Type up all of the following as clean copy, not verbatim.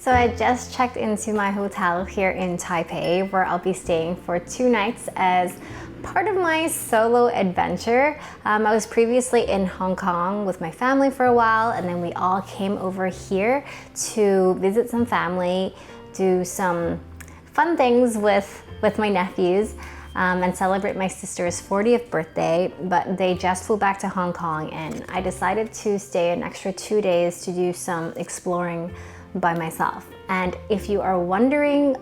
So I just checked into my hotel here in Taipei, where I'll be staying for 2 nights as part of my solo adventure. I was previously in Hong Kong with my family for a while, and then we all came over here to visit some family, do some fun things with my nephews, and celebrate my sister's 40th birthday, but they just flew back to Hong Kong, and I decided to stay an extra 2 days to do some exploring by myself. And if you are wondering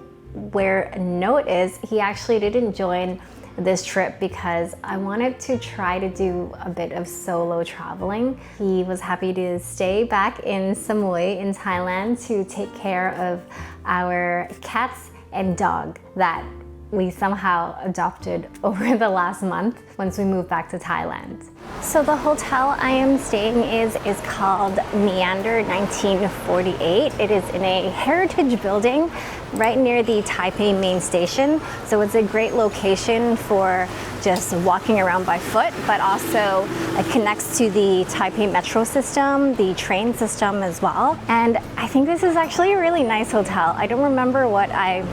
where Note is, he actually didn't join this trip because I wanted to try to do a bit of solo traveling. He was happy to stay back in Samui in Thailand to take care of our cats and dog that we somehow adopted over the last month once we moved back to Thailand. So the hotel I am staying is called Meander 1948. It is in a heritage building right near the Taipei main station. So it's a great location for just walking around by foot, but also it connects to the Taipei metro system, the train system as well. And I think this is actually a really nice hotel. I don't remember what I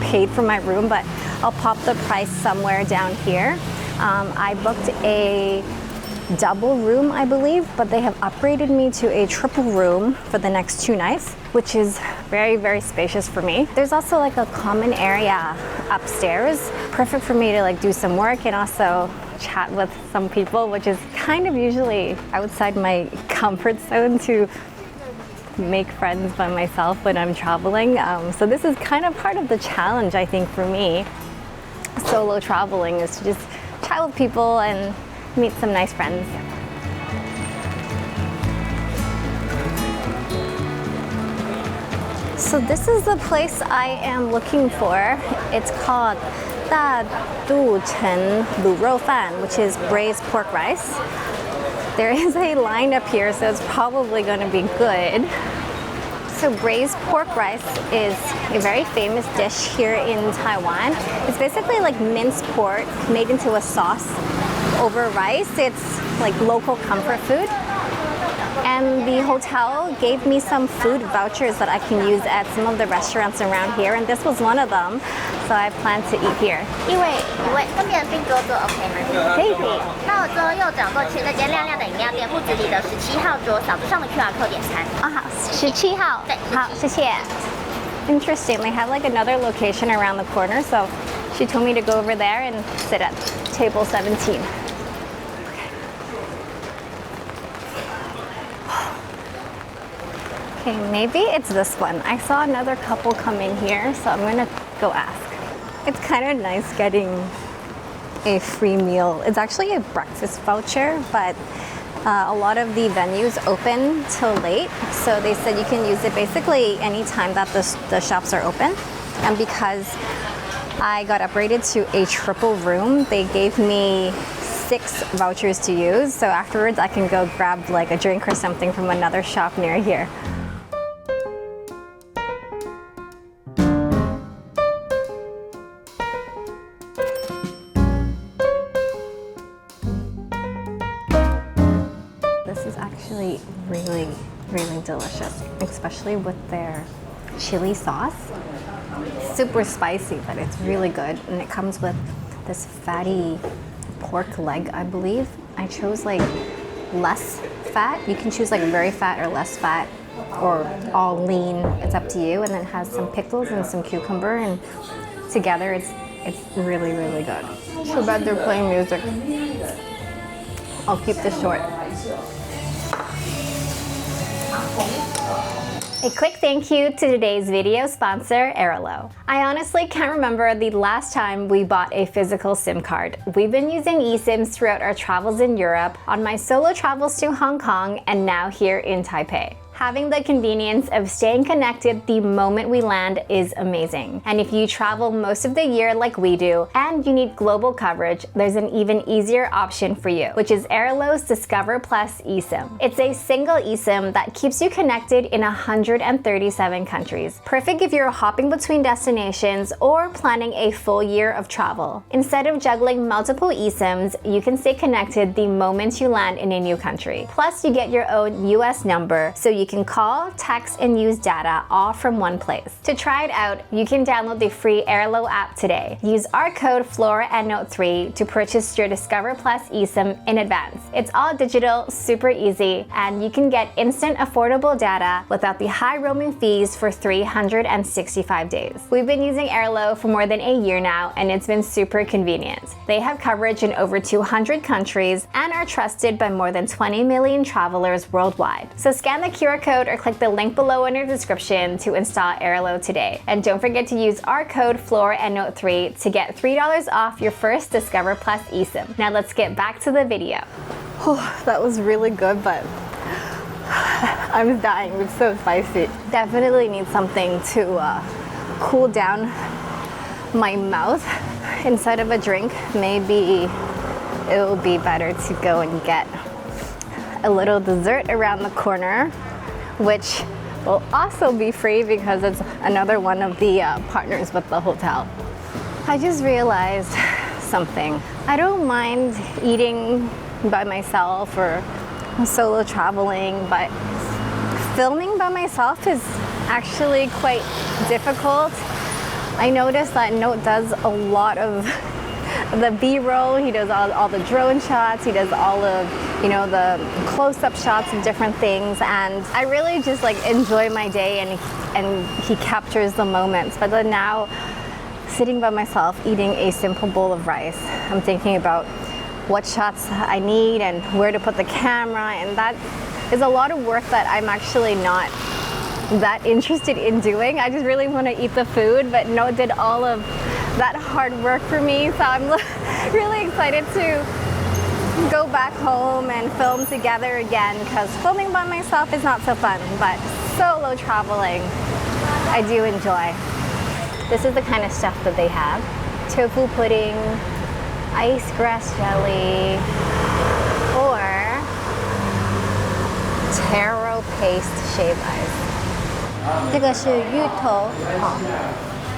paid for my room, but I'll pop the price somewhere down here. I booked a double room, I believe, but they have upgraded me to a triple room for the next 2 nights, which is very, very spacious for me. There's also like a common area upstairs, perfect for me to like do some work and also chat with some people, which is kind of usually outside my comfort zone to make friends by myself when I'm traveling. So this is kind of part of the challenge, I think, for me. Solo traveling is to just chat with people and meet some nice friends. So this is the place I am looking for. It's called 大肚城卤肉饭, which is braised pork rice. There is a line up here, so it's probably going to be good. So braised pork rice is a very famous dish here in Taiwan. It's basically like minced pork made into a sauce over rice. It's like local comfort food. And the hotel gave me some food vouchers that I can use at some of the restaurants around here, and this was one of them. So I plan to eat here. 一位，这边订桌坐 OK 吗？可以。到之后右转过去那间亮亮的饮料店，木子里的17号桌，扫上的 QR code 点餐。啊，好，17号。对，好，谢謝。Interesting. They have like another location around the corner, so she told me to go over there and sit at table 17. Okay, maybe it's this one. I saw another couple come in here, so I'm gonna go ask. It's kind of nice getting a free meal. It's actually a breakfast voucher, but a lot of the venues open till late, so they said you can use it basically any time that the shops are open. And because I got upgraded to a triple room, they gave me 6 vouchers to use, so afterwards I can go grab like a drink or something from another shop near here. This is actually really, really delicious, especially with their chili sauce. Super spicy, but it's really good. And it comes with this fatty pork leg, I believe. I chose like less fat. You can choose like very fat or less fat or all lean. It's up to you. And then it has some pickles and some cucumber, and together it's really, really good. Too bad they're playing music. I'll keep this short. A quick thank you to today's video sponsor, Airalo. I honestly can't remember the last time we bought a physical SIM card. We've been using eSIMs throughout our travels in Europe, on my solo travels to Hong Kong, and now here in Taipei. Having the convenience of staying connected the moment we land is amazing. And if you travel most of the year like we do, and you need global coverage, there's an even easier option for you, which is Airalo's Discover Plus eSIM. It's a single eSIM that keeps you connected in 137 countries. Perfect if you're hopping between destinations or planning a full year of travel. Instead of juggling multiple eSIMs, you can stay connected the moment you land in a new country. Plus, you get your own US number, so you can call, text, and use data all from one place. To try it out, you can download the free Airlo app today. Use our code Flora and Note 3 to purchase your Discover Plus eSIM in advance. It's all digital, super easy, and you can get instant affordable data without the high roaming fees for 365 days. We've been using Airlo for more than a year now, and it's been super convenient. They have coverage in over 200 countries and are trusted by more than 20 million travelers worldwide. So scan the QR code or click the link below in your description to install Airlo today. And don't forget to use our code Flora and Note 3 to get $3 off your first Discover Plus eSIM. Now let's get back to the video. Oh, that was really good, but I'm dying. It's so spicy. Definitely need something to cool down my mouth instead of a drink. Maybe it will be better to go and get a little dessert around the corner, which will also be free because it's another one of the partners with the hotel. I just realized something. I don't mind eating by myself or solo traveling, but filming by myself is actually quite difficult. I noticed that Note does a lot of the B-roll. He does all the drone shots. He does all of, the close-up shots of different things, and I really just enjoy my day, and he captures the moments. But then now, sitting by myself eating a simple bowl of rice, I'm thinking about what shots I need and where to put the camera, and that is a lot of work that I'm actually not that interested in doing. I just really want to eat the food, but Note did all of that hard work for me, so I'm really excited to go back home and film together again, because filming by myself is not so fun, but solo traveling I do enjoy. This is the kind of stuff that they have: tofu pudding, ice grass jelly, or taro paste shaved ice. 这个是芋头，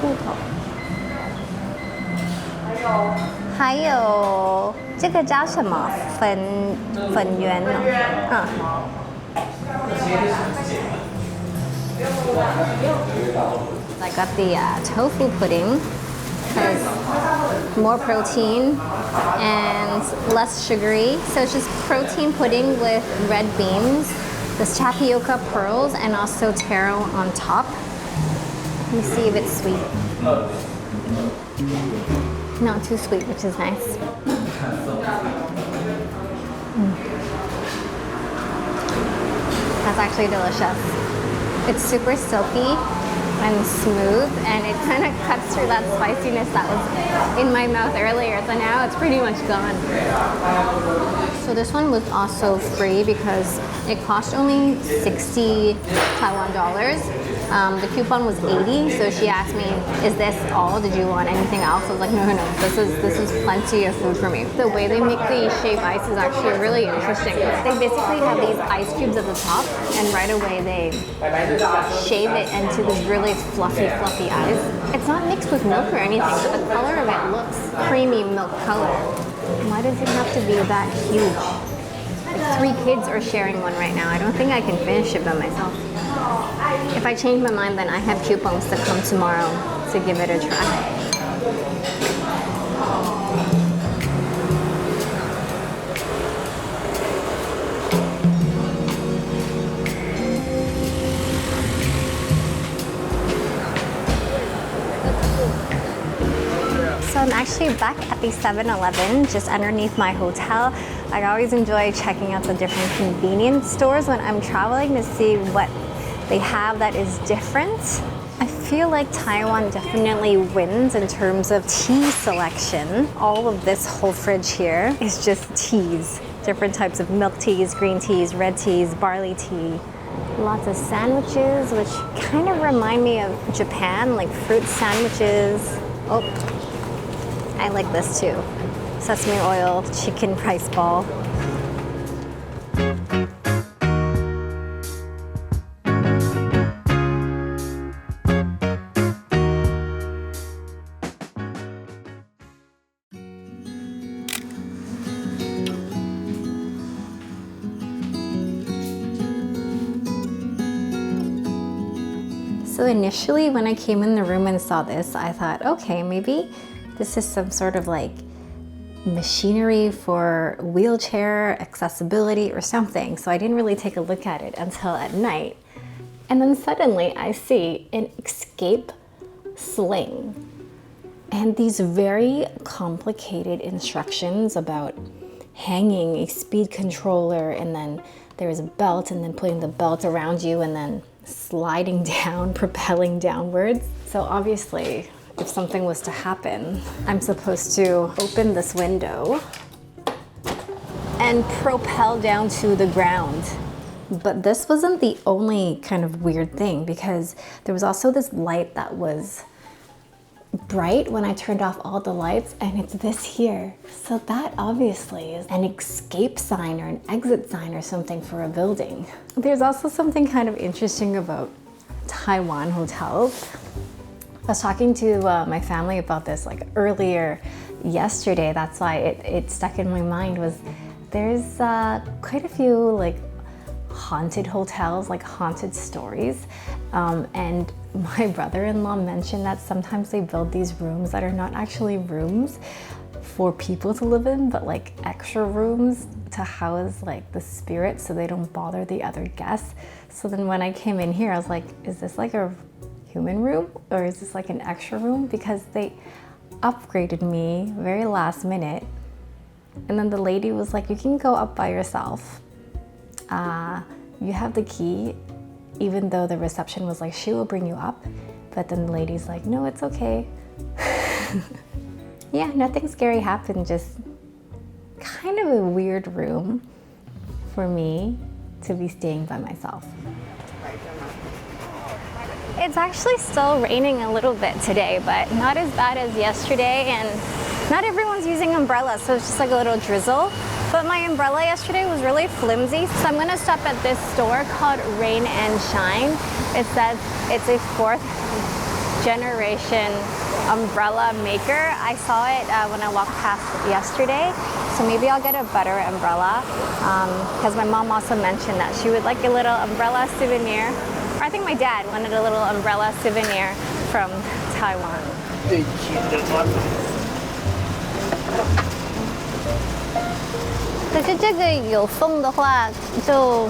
芋头。还有这个叫什么粉圆呢？I got the tofu pudding because more protein and less sugary. So it's just protein pudding with red beans, this tapioca pearls, and also taro on top. Let me see if it's sweet. Not too sweet, which is nice. That's actually delicious. It's super silky and smooth, and it kind of cuts through that spiciness that was in my mouth earlier, so now it's pretty much gone. So this one was also free because it cost only 60 Taiwan dollars. The coupon was 80, so she asked me, is this all? Did you want anything else? I was like, no, this is plenty of food for me. The way they make the shaved ice is actually really interesting. They basically have these ice cubes at the top, and right away they shave it into these really fluffy ice. It's not mixed with milk or anything, but the color of it looks creamy milk color. Why does it have to be that huge? Like 3 kids are sharing one right now. I don't think I can finish it by myself. If I change my mind, then I have coupons to come tomorrow to give it a try. So I'm actually back at the 7-Eleven just underneath my hotel. I always enjoy checking out the different convenience stores when I'm traveling to see what they have that is different. I feel like Taiwan definitely wins in terms of tea selection. All of this whole fridge here is just teas. Different types of milk teas, green teas, red teas, barley tea. Lots of sandwiches, which kind of remind me of Japan, like fruit sandwiches. Oh, I like this too. Sesame oil, chicken rice ball. So initially when I came in the room and saw this, I thought, okay, maybe this is some sort of like machinery for wheelchair accessibility or something. So I didn't really take a look at it until at night. And then suddenly I see an escape sling and these very complicated instructions about hanging a speed controller, and then there's a belt, and then putting the belt around you and then sliding down, propelling downwards. So obviously, if something was to happen, I'm supposed to open this window and propel down to the ground. But this wasn't the only kind of weird thing, because there was also this light that was bright when I turned off all the lights, and it's this here. So that obviously is an escape sign or an exit sign or something for a building. There's also something kind of interesting about Taiwan hotels. I was talking to my family about this like earlier yesterday. That's why it stuck in my mind. Was there's quite a few like haunted hotels, like haunted stories, and my brother-in-law mentioned that sometimes they build these rooms that are not actually rooms for people to live in, but like extra rooms to house like the spirits so they don't bother the other guests. So then when I came in here, I was like, is this like a human room or is this like an extra room? Because they upgraded me very last minute, and then the lady was like, you can go up by yourself. You have the key, even though the reception was like, she will bring you up. But then the lady's like, no, it's okay. Yeah, nothing scary happened, just kind of a weird room for me to be staying by myself. It's actually still raining a little bit today, but not as bad as yesterday, and not everyone's using umbrellas, so it's just like a little drizzle. But my umbrella yesterday was really flimsy, so I'm gonna stop at this store called Rain and Shine. It says it's a 4th generation umbrella maker. I saw it when I walked past yesterday, so maybe I'll get a better umbrella, because my mom also mentioned that she would like a little umbrella souvenir. Or I think my dad wanted a little umbrella souvenir from Taiwan. 可是这个有风的话，就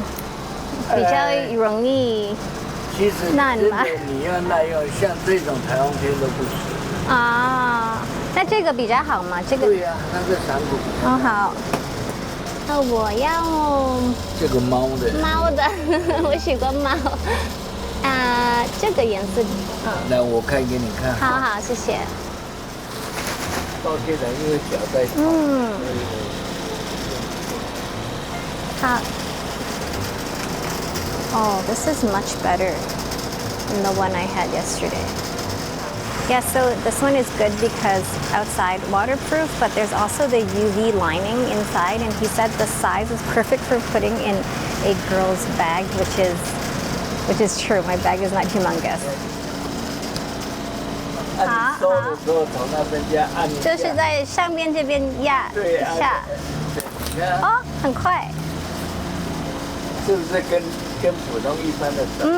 比较容易其实烂嘛。你要耐用，像这种台湾片都不行。啊，那这个比较好吗？这个。对呀，那个伞骨。哦好。那我要这个猫的。猫的，我喜欢猫。这个颜色。来，我开给你看。好好，谢谢。到现在因为脚在痛。好。Oh, this is much better than the one I had yesterday. Yeah, so this one is good because outside waterproof, but there's also the UV lining inside, and he said the size is perfect for putting in a girl's bag, which is true. My bag is not humongous. 按收的时候从那边这样按一下。就是在上面这边压一下。哦，很快。是不是跟普通一般的伞不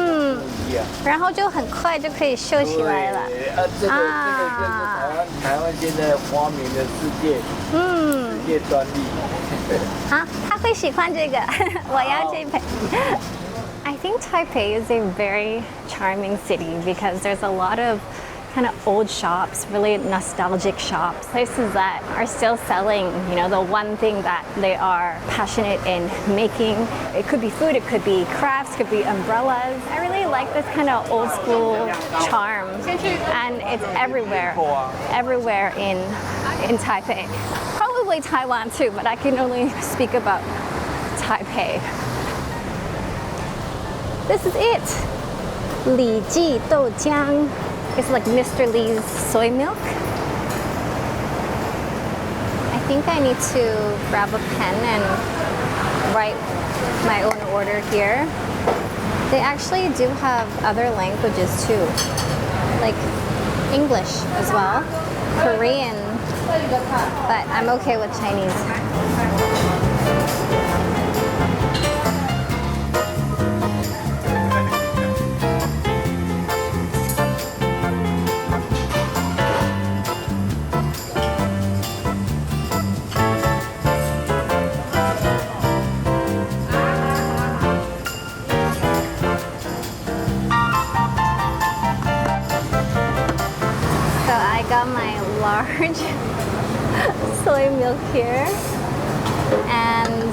一样？然后就很快就可以收起来了。这个就是台湾现在发明的世界专利。啊，他会喜欢这个，我要这杯。I think Taipei is a very charming city because there's a lot of kind of old shops, really nostalgic shops, places that are still selling, you know, the one thing that they are passionate in making. It could be food, it could be crafts, could be umbrellas. I really like this kind of old school charm, and it's everywhere in Taipei. Probably Taiwan too, but I can only speak about Taipei. This is it. 李记豆浆。It's like Mr. Lee's soy milk. I think I need to grab a pen and write my own order here. They actually do have other languages too, like English as well, Korean, but I'm okay with Chinese. large soy milk here. And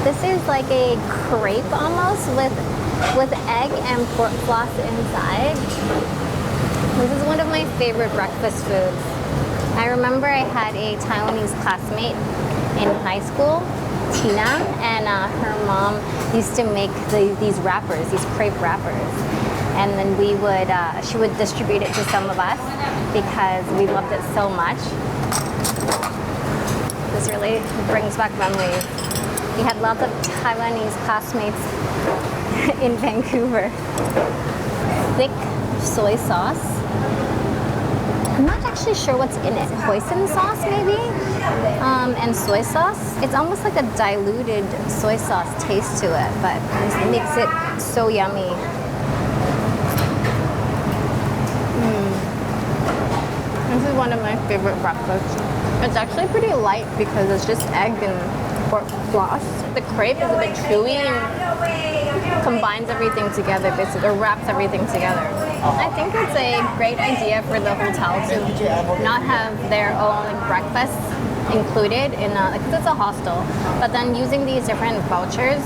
this is like a crepe almost with egg and pork floss inside. This is one of my favorite breakfast foods. I remember I had a Taiwanese classmate in high school, Tina, and her mom used to make these wrappers, these crepe wrappers. And then she would distribute it to some of us because we loved it so much. This really brings back memories. We had lots of Taiwanese classmates in Vancouver. Thick soy sauce. I'm not actually sure what's in it. Hoisin sauce maybe? And soy sauce. It's almost like a diluted soy sauce taste to it, but it makes it so yummy. This is one of my favorite breakfasts. It's actually pretty light because it's just egg and pork floss. The crepe is a bit chewy and combines everything together, basically, or wraps everything together. I think it's a great idea for the hotel to not have their own breakfast included in because it's a hostel. But then using these different vouchers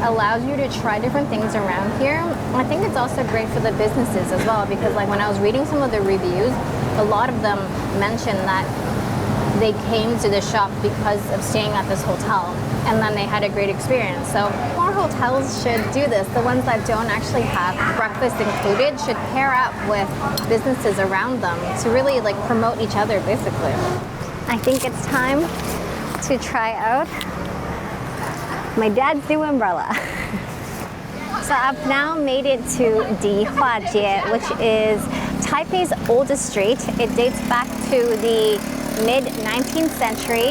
allows you to try different things around here. I think it's also great for the businesses as well because like when I was reading some of the reviews, a lot of them mentioned that they came to the shop because of staying at this hotel and then they had a great experience. So more hotels should do this. The ones that don't actually have breakfast included should pair up with businesses around them to really like promote each other basically. I think it's time to try out my dad's new umbrella. So I've now made it to Dihuajie, which is Taipei's oldest street. It dates back to the mid-19th century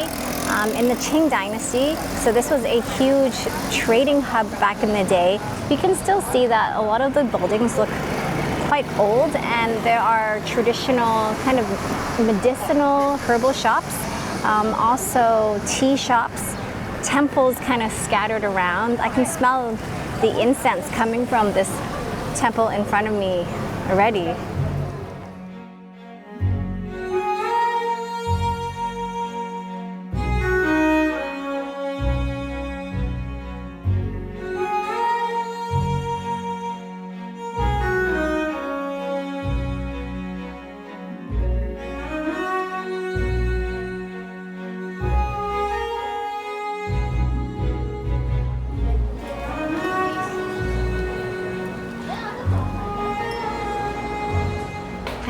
in the Qing dynasty. So this was a huge trading hub back in the day. You can still see that a lot of the buildings look quite old and there are traditional kind of medicinal herbal shops, also tea shops, temples kind of scattered around. I can smell the incense coming from this temple in front of me already.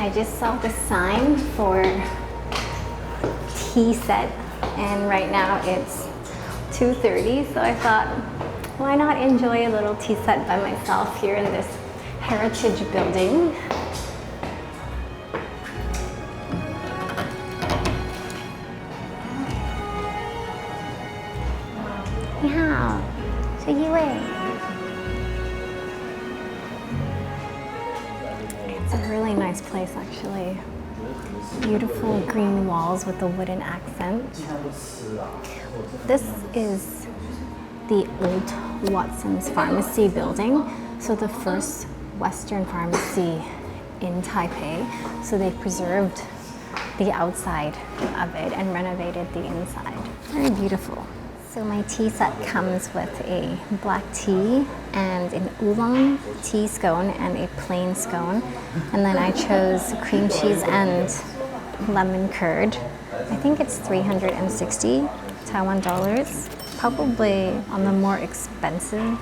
I just saw the sign for tea set and right now it's 2:30, so I thought why not enjoy a little tea set by myself here in this heritage building. Ni hao, 是一位. It's a really nice place actually. Beautiful green walls with the wooden accent. This is the old Watson's Pharmacy building. So the first Western pharmacy in Taipei. So they preserved the outside of it and renovated the inside. Very beautiful. So my tea set comes with a black tea and an oolong tea scone and a plain scone. And then I chose cream cheese and lemon curd. I think it's 360 Taiwan dollars. Probably on the more expensive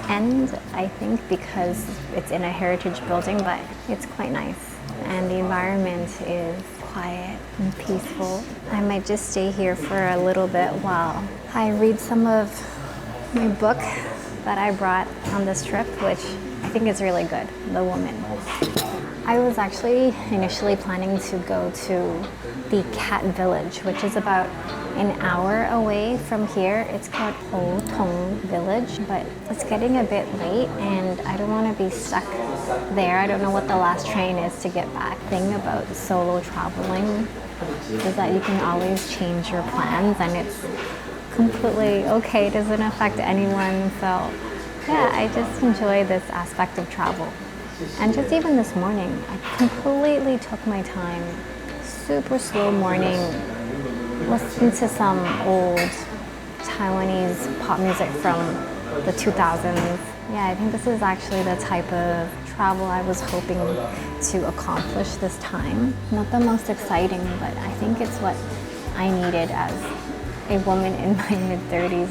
end, I think, because it's in a heritage building, but it's quite nice. And the environment is quiet and peaceful. I might just stay here for a little bit while I read some of my book that I brought on this trip, which I think is really good, The Woman. I was actually initially planning to go to the Cat Village, which is about an hour away from here. It's called Ho Tong Village, but it's getting a bit late and I don't want to be stuck there. I don't know what the last train is to get back. The thing about solo traveling is that you can always change your plans and it's completely okay. It doesn't affect anyone. So yeah, I just enjoy this aspect of travel. And just even this morning, I completely took my time. Super slow morning. Listened to some old Taiwanese pop music from the 2000s. Yeah, I think this is actually the type of travel I was hoping to accomplish this time. Not the most exciting, but I think it's what I needed as a woman in my mid-30s.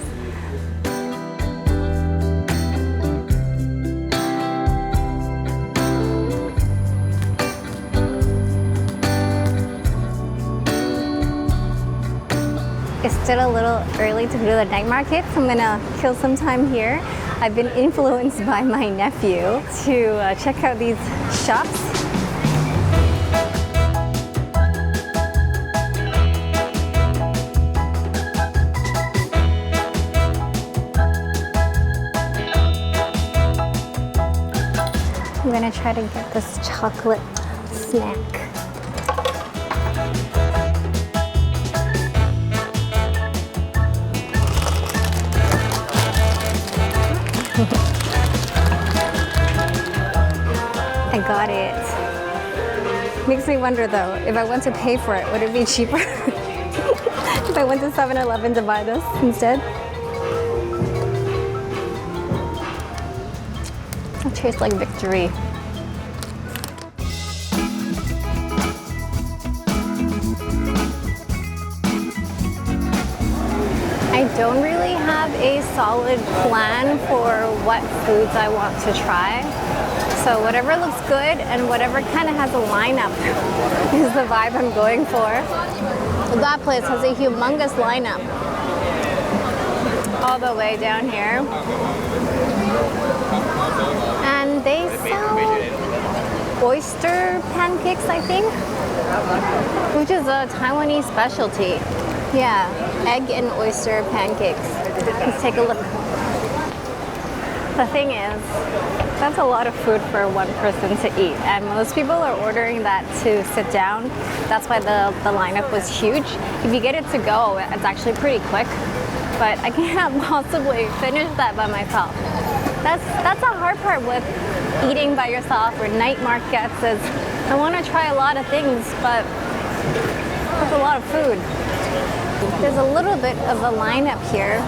It's still a little early to go to the night market, so I'm gonna kill some time here. I've been influenced by my nephew to check out these shops. I'm gonna try to get this chocolate snack. I got it. Makes me wonder though, if I went to pay for it, would it be cheaper if I went to 7-Eleven to buy this instead? It tastes like victory. I don't really have a solid plan for what foods I want to try. So whatever looks good and whatever kind of has a lineup is the vibe I'm going for. That place has a humongous lineup all the way down here. And they sell oyster pancakes, I think, which is a Taiwanese specialty. Yeah, egg and oyster pancakes. Let's take a look. The thing is, that's a lot of food for one person to eat, and most people are ordering that to sit down. That's why the lineup was huge. If you get it to go, it's actually pretty quick, but I can't possibly finish that by myself. That's a hard part with eating by yourself or night markets is I want to try a lot of things, but that's a lot of food. There's a little bit of a lineup here,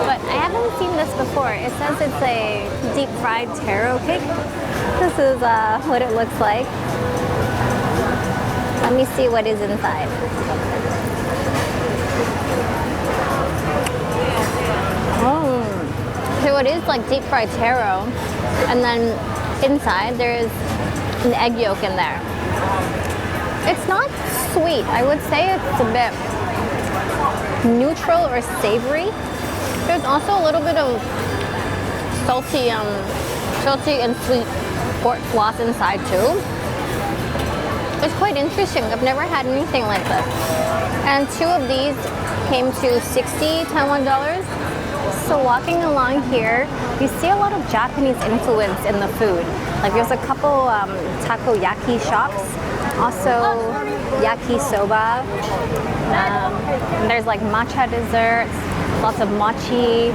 but I haven't seen this before. It says it's a deep fried taro cake. This is what it looks like. Let me see what is inside. Oh, so it is like deep fried taro, and then inside there is an egg yolk in there. It's not sweet. I would say it's a bit neutral or savory. There's also a little bit of salty and sweet pork floss inside too. It's quite interesting. I've never had anything like this. And 2 of these came to 60 Taiwan dollars. So walking along here, you see a lot of Japanese influence in the food. Like there's a couple takoyaki shops, also yakisoba. And there's like matcha desserts, lots of mochi.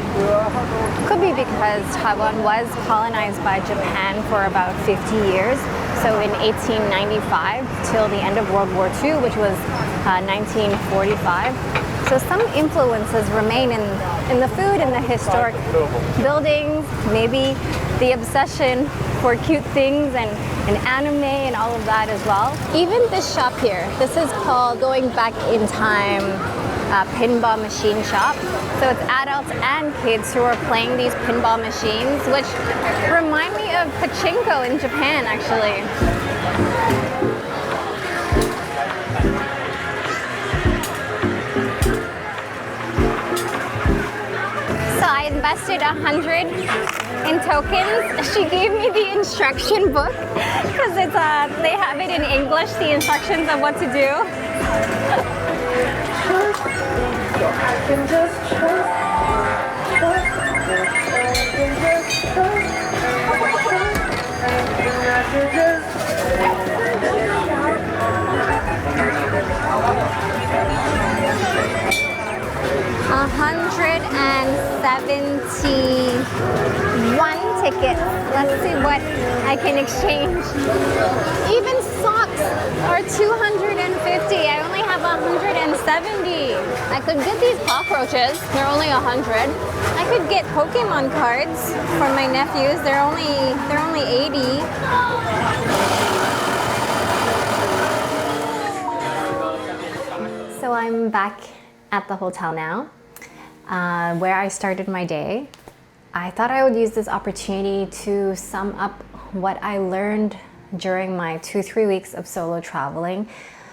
Could be because Taiwan was colonized by Japan for about 50 years. So in 1895 till the end of World War II, which was 1945. So some influences remain in the food and the historic buildings, maybe the obsession for cute things and anime and all of that as well. Even this shop here, this is called Going Back in Time Pinball Machine Shop. So it's adults and kids who are playing these pinball machines, which remind me of pachinko in Japan actually. So I invested 100 in tokens. She gave me the instruction book because it's they have it in English, the instructions of what to do. $171 ticket. Let's see what I can exchange. Even socks are 250. I only have 170. I could get these cockroaches. They're only 100. I could get Pokemon cards for my nephews. They're only 80. So I'm back at the hotel now, where I started my day. I thought I would use this opportunity to sum up what I learned during my 2-3 weeks of solo traveling,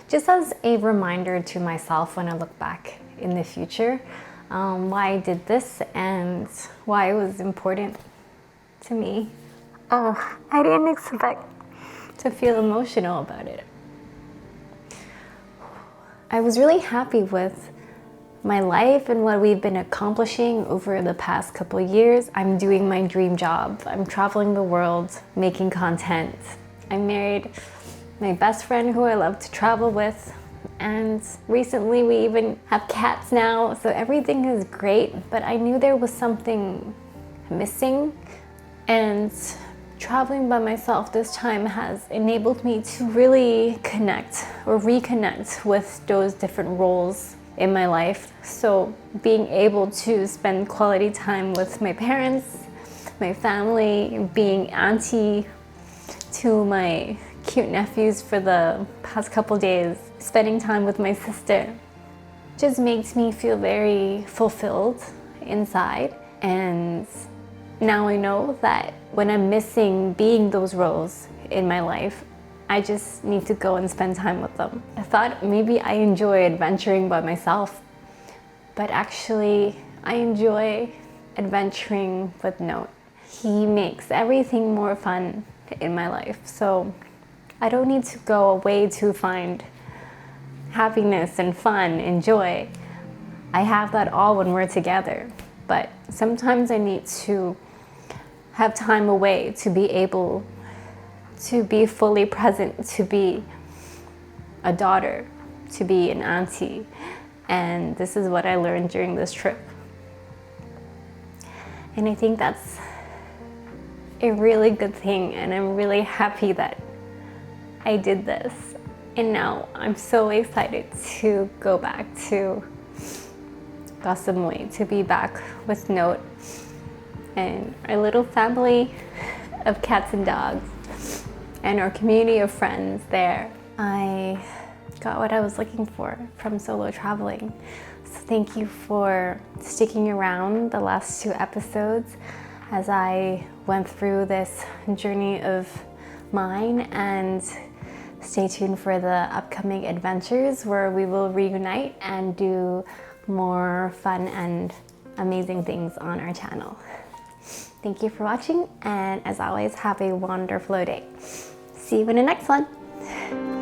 just as a reminder to myself when I look back in the future, why I did this and why it was important to me. Oh, I didn't expect to feel emotional about it. I was really happy with my life and what we've been accomplishing over the past couple of years. I'm doing my dream job. I'm traveling the world, making content. I married my best friend who I love to travel with. And recently we even have cats now, so everything is great. But I knew there was something missing, and traveling by myself this time has enabled me to really connect or reconnect with those different roles in my life. So being able to spend quality time with my parents, my family, being auntie to my cute nephews for the past couple days, spending time with my sister, just makes me feel very fulfilled inside. And now I know that when I'm missing being those roles in my life, I just need to go and spend time with them. I thought maybe I enjoy adventuring by myself, but actually I enjoy adventuring with Note. He makes everything more fun in my life, so I don't need to go away to find happiness and fun and joy. I have that all when we're together, but sometimes I need to have time away to be able to be fully present, to be a daughter, to be an auntie. And this is what I learned during this trip. And I think that's a really good thing, and I'm really happy that I did this. And now I'm so excited to go back to Koh Samui, to be back with Note and our little family of cats and dogs and our community of friends there. I got what I was looking for from solo traveling. So thank you for sticking around the last 2 episodes as I went through this journey of mine, and stay tuned for the upcoming adventures where we will reunite and do more fun and amazing things on our channel. Thank you for watching, and as always, have a wonderful day. See you in the next one.